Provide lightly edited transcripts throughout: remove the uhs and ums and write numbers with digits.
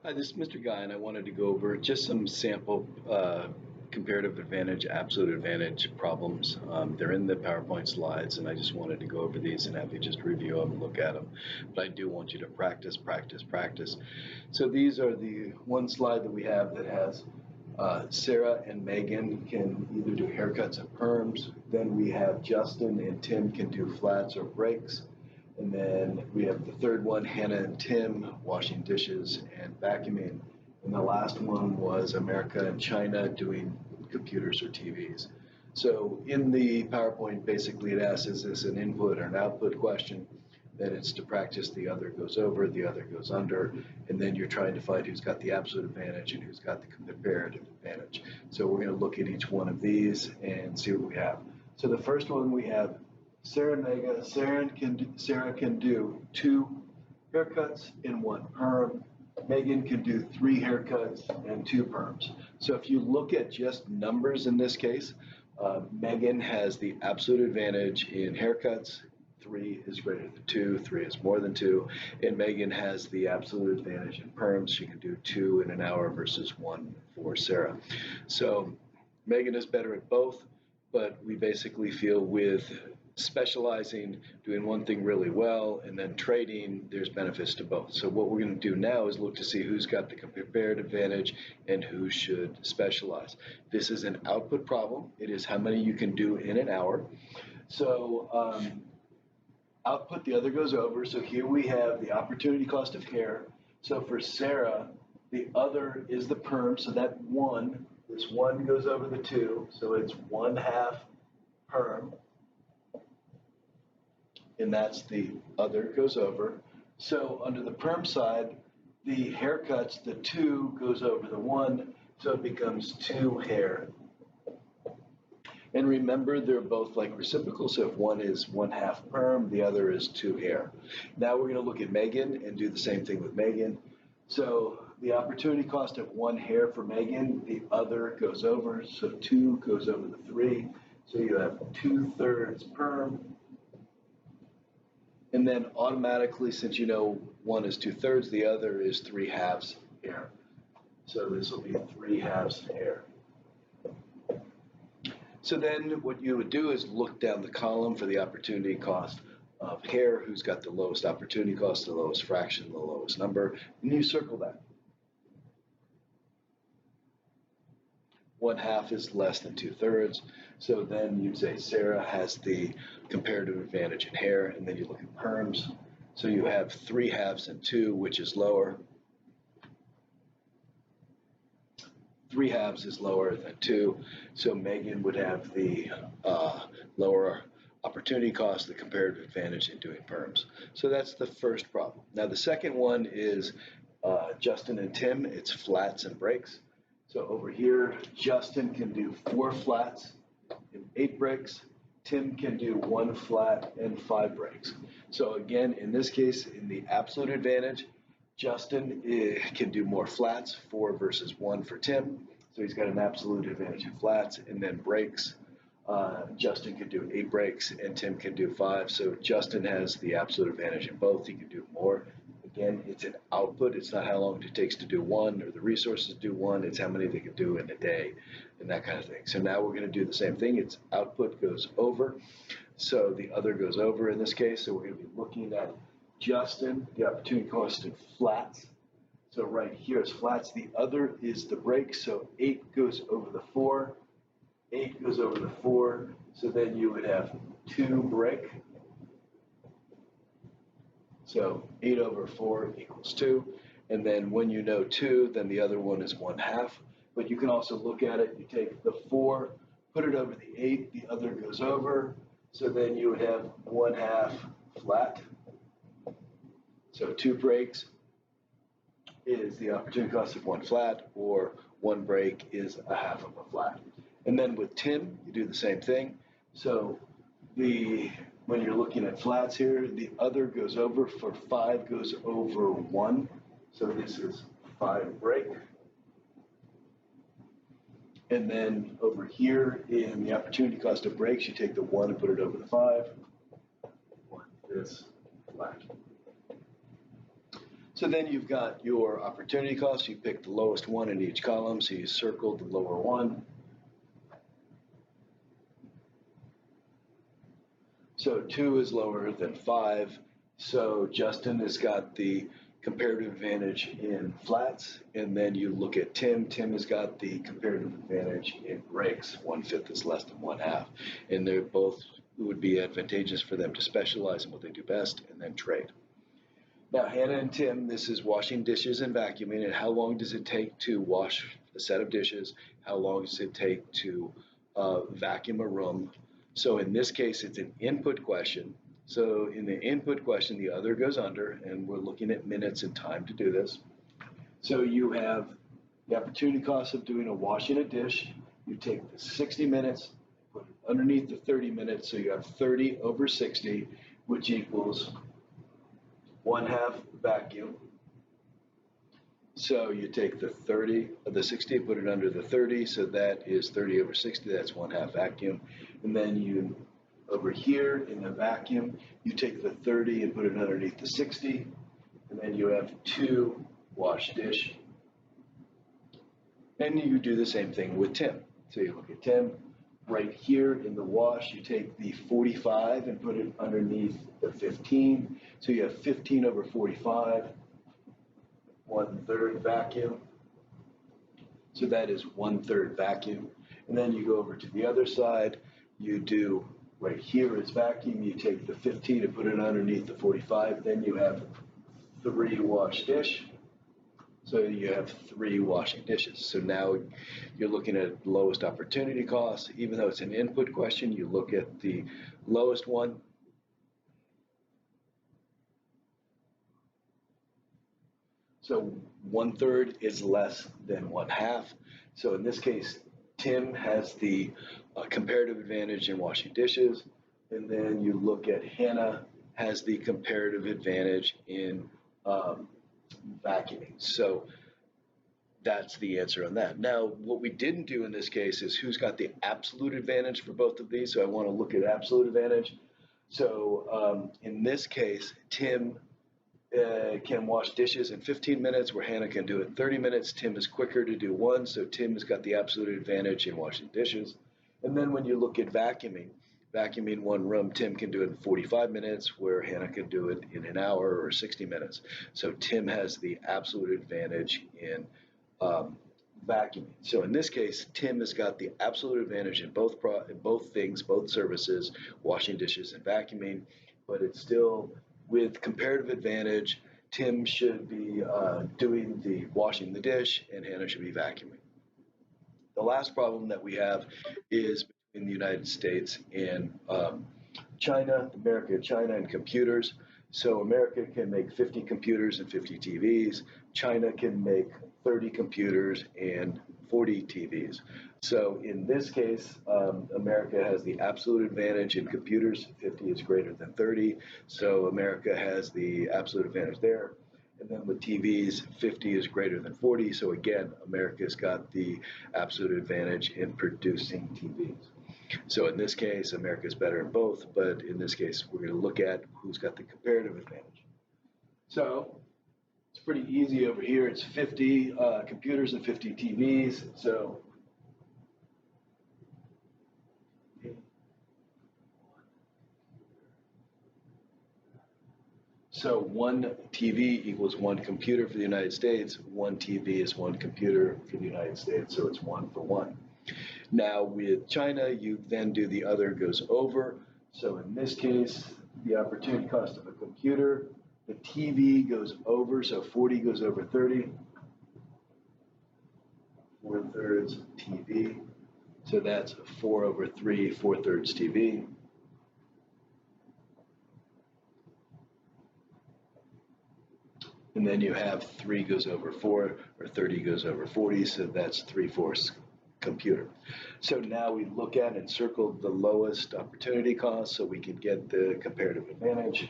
Hi, this is Mr. Guy, and I wanted to go over just some sample comparative advantage, absolute advantage problems. They're in the PowerPoint slides, and I just wanted to go over these and have you just review them and look at them. But I do want you to practice, practice, practice. So these are the one slide that we have that has Sarah and Megan can either do haircuts or perms. Then we have Justin and Tim can do flats or breaks. And then we have the third one, Hannah and Tim, washing dishes and vacuuming. And the last one was America and China doing computers or TVs. So in the PowerPoint, basically it asks, is this an input or an output question? Then it's to practice the other goes over, the other goes under, and then you're trying to find who's got the absolute advantage and who's got the comparative advantage. So we're going to look at each one of these and see what we have. So the first one we have Sarah and Mega. Sarah can do 2 haircuts and 1 perm. Megan can do 3 haircuts and 2 perms. So if you look at just numbers in this case, Megan has the absolute advantage in haircuts. 3 is greater than 2, 3 is more than 2, and Megan has the absolute advantage in perms. She can do 2 in an hour versus 1 for Sarah. So Megan is better at both, but we basically feel with specializing, doing one thing really well, and then trading, there's benefits to both. So what we're going to do now is look to see who's got the comparative advantage and who should specialize. This is an output problem. It is how many you can do in an hour. So output, the other goes over. So here we have the opportunity cost of hair. So for Sarah, the other is the perm. So that 1, this 1 goes over the 2. So it's 1/2 perm. And that's the other goes over. So under the perm side, the haircuts, the 2 goes over the 1, so it becomes 2 hair. And remember, they're both like reciprocal, so if one is 1/2 perm, the other is 2 hair. Now we're going to look at Megan and do the same thing with Megan. So the opportunity cost of 1 hair for Megan, the other goes over, so 2 goes over the 3. So you have 2/3 perm. And then automatically, since you know 1 is 2/3, the other is 3/2 hair. So this will be 3/2 hair. So then what you would do is look down the column for the opportunity cost of hair, who's got the lowest opportunity cost, the lowest fraction, the lowest number, and you circle that. 1/2 is less than 2/3. So then you'd say Sarah has the comparative advantage in hair, and then you look at perms. So you have 3/2 and 2, which is lower. 3/2 is lower than 2. So Megan would have the lower opportunity cost, the comparative advantage in doing perms. So that's the first problem. Now the second one is Justin and Tim. It's flats and breaks. So over here, Justin can do 4 flats and 8 breaks. Tim can do 1 flat and 5 breaks. So again, in this case, in the absolute advantage, Justin can do more flats, 4 versus 1 for Tim. So he's got an absolute advantage in flats. And then breaks, Justin can do 8 breaks and Tim can do 5. So Justin has the absolute advantage in both. He can do more. Again, it's an output. It's not how long it takes to do one or the resources to do one. It's how many they can do in a day and that kind of thing. So now we're going to do the same thing. It's output goes over. So the other goes over in this case. So we're going to be looking at Justin, the opportunity cost of flats. So right here is flats. The other is the break. So 8 goes over the 4. 8 goes over the 4. So then you would have 2 break. So 8 over 4 equals 2. And then when you know 2, then the other one is 1/2. But you can also look at it. You take the 4, put it over the 8. The other goes over. So then you would have 1/2 flat. So 2 breaks is the opportunity cost of 1 flat, or 1 break is 1/2 of a flat. And then with Tim, you do the same thing. So when you're looking at flats here, the other goes over for 5 goes over 1. So this is 5 break. And then over here in the opportunity cost of breaks, you take the 1 and put it over the 5. 1 is flat. So then you've got your opportunity cost. You pick the lowest one in each column. So you circled the lower one. So 2 is lower than 5. So Justin has got the comparative advantage in flats. And then you look at Tim. Tim has got the comparative advantage in breaks. 1/5 is less than 1/2. And they're both, it would be advantageous for them to specialize in what they do best and then trade. Now, Hannah and Tim, this is washing dishes and vacuuming. And how long does it take to wash a set of dishes? How long does it take to vacuum a room? So in this case, it's an input question. So in the input question, the other goes under, and we're looking at minutes and time to do this. So you have the opportunity cost of doing a washing a dish. You take the 60 minutes, put it underneath the 30 minutes, so you have 30 over 60, which equals 1/2 vacuum. So you take the 30 of the 60, put it under the 30, so that is 30 over 60, that's 1/2 vacuum. And then you, over here in the vacuum, you take the 30 and put it underneath the 60, and then you have 2 wash dish. And you do the same thing with Tim. So you look at Tim, right here in the wash, you take the 45 and put it underneath the 15. So you have 15 over 45, 1/3 vacuum. So that is 1/3 vacuum. And then you go over to the other side, you do right here is vacuum, you take the 15 and put it underneath the 45, then you have 3 wash dish. So you have 3 washing dishes. So now you're looking at lowest opportunity cost. Even though it's an input question, you look at the lowest one. So 1/3 is less than 1/2. So in this case, Tim has the comparative advantage in washing dishes. And then you look at Hannah has the comparative advantage in vacuuming. So that's the answer on that. Now, what we didn't do in this case is who's got the absolute advantage for both of these. So I want to look at absolute advantage. So in this case, Tim can wash dishes in 15 minutes, where Hannah can do it in 30 minutes. Tim is quicker to do one, so Tim has got the absolute advantage in washing dishes. And then when you look at vacuuming one room, Tim can do it in 45 minutes, where Hannah can do it in an hour or 60 minutes. So Tim has the absolute advantage in vacuuming. So in this case, Tim has got the absolute advantage in both things, both services, washing dishes and vacuuming, but it's still with comparative advantage. Tim should be doing the washing the dish, and Hannah should be vacuuming. The last problem that we have is between the United States and China, America, China, and computers. So America can make 50 computers and 50 TVs. China can make 30 computers and 40 TVs. So in this case, America has the absolute advantage in computers. 50 is greater than 30. So America has the absolute advantage there. And then with TVs, 50 is greater than 40. So again, America's got the absolute advantage in producing TVs. So in this case, America's better in both, but in this case, we're going to look at who's got the comparative advantage. So it's pretty easy over here. It's 50 computers and 50 TVs. So one TV equals one computer for the United States. One TV is one computer for the United States, so it's 1 for 1. Now with China, you then do the other goes over. So in this case, the opportunity cost of a computer, the TV goes over, so 40 goes over 30. 4/3 TV. So that's 4 over 3, 4/3 TV. And then you have 3 goes over 4, or 30 goes over 40, so that's 3/4 computer. So now we look at and circle the lowest opportunity cost so we can get the comparative advantage.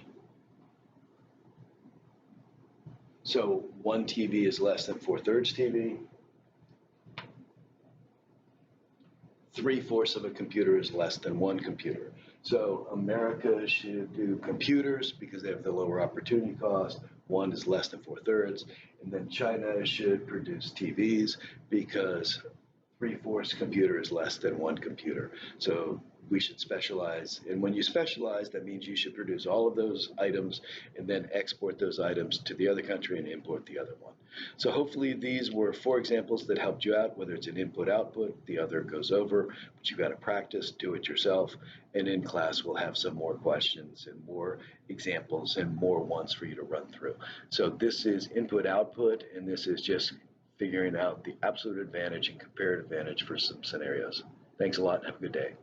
So one TV is less than 4/3 TV. 3/4 of a computer is less than one computer. So America should do computers because they have the lower opportunity cost. one is less than 4/3, and then China should produce TVs because 3/4 computer is less than one computer. So we should specialize. And when you specialize, that means you should produce all of those items and then export those items to the other country and import the other one. So hopefully these were 4 examples that helped you out, whether it's an input output, the other goes over, but you've got to practice, do it yourself. And in class, we'll have some more questions and more examples and more ones for you to run through. So this is input output, and this is just figuring out the absolute advantage and comparative advantage for some scenarios. Thanks a lot. Have a good day.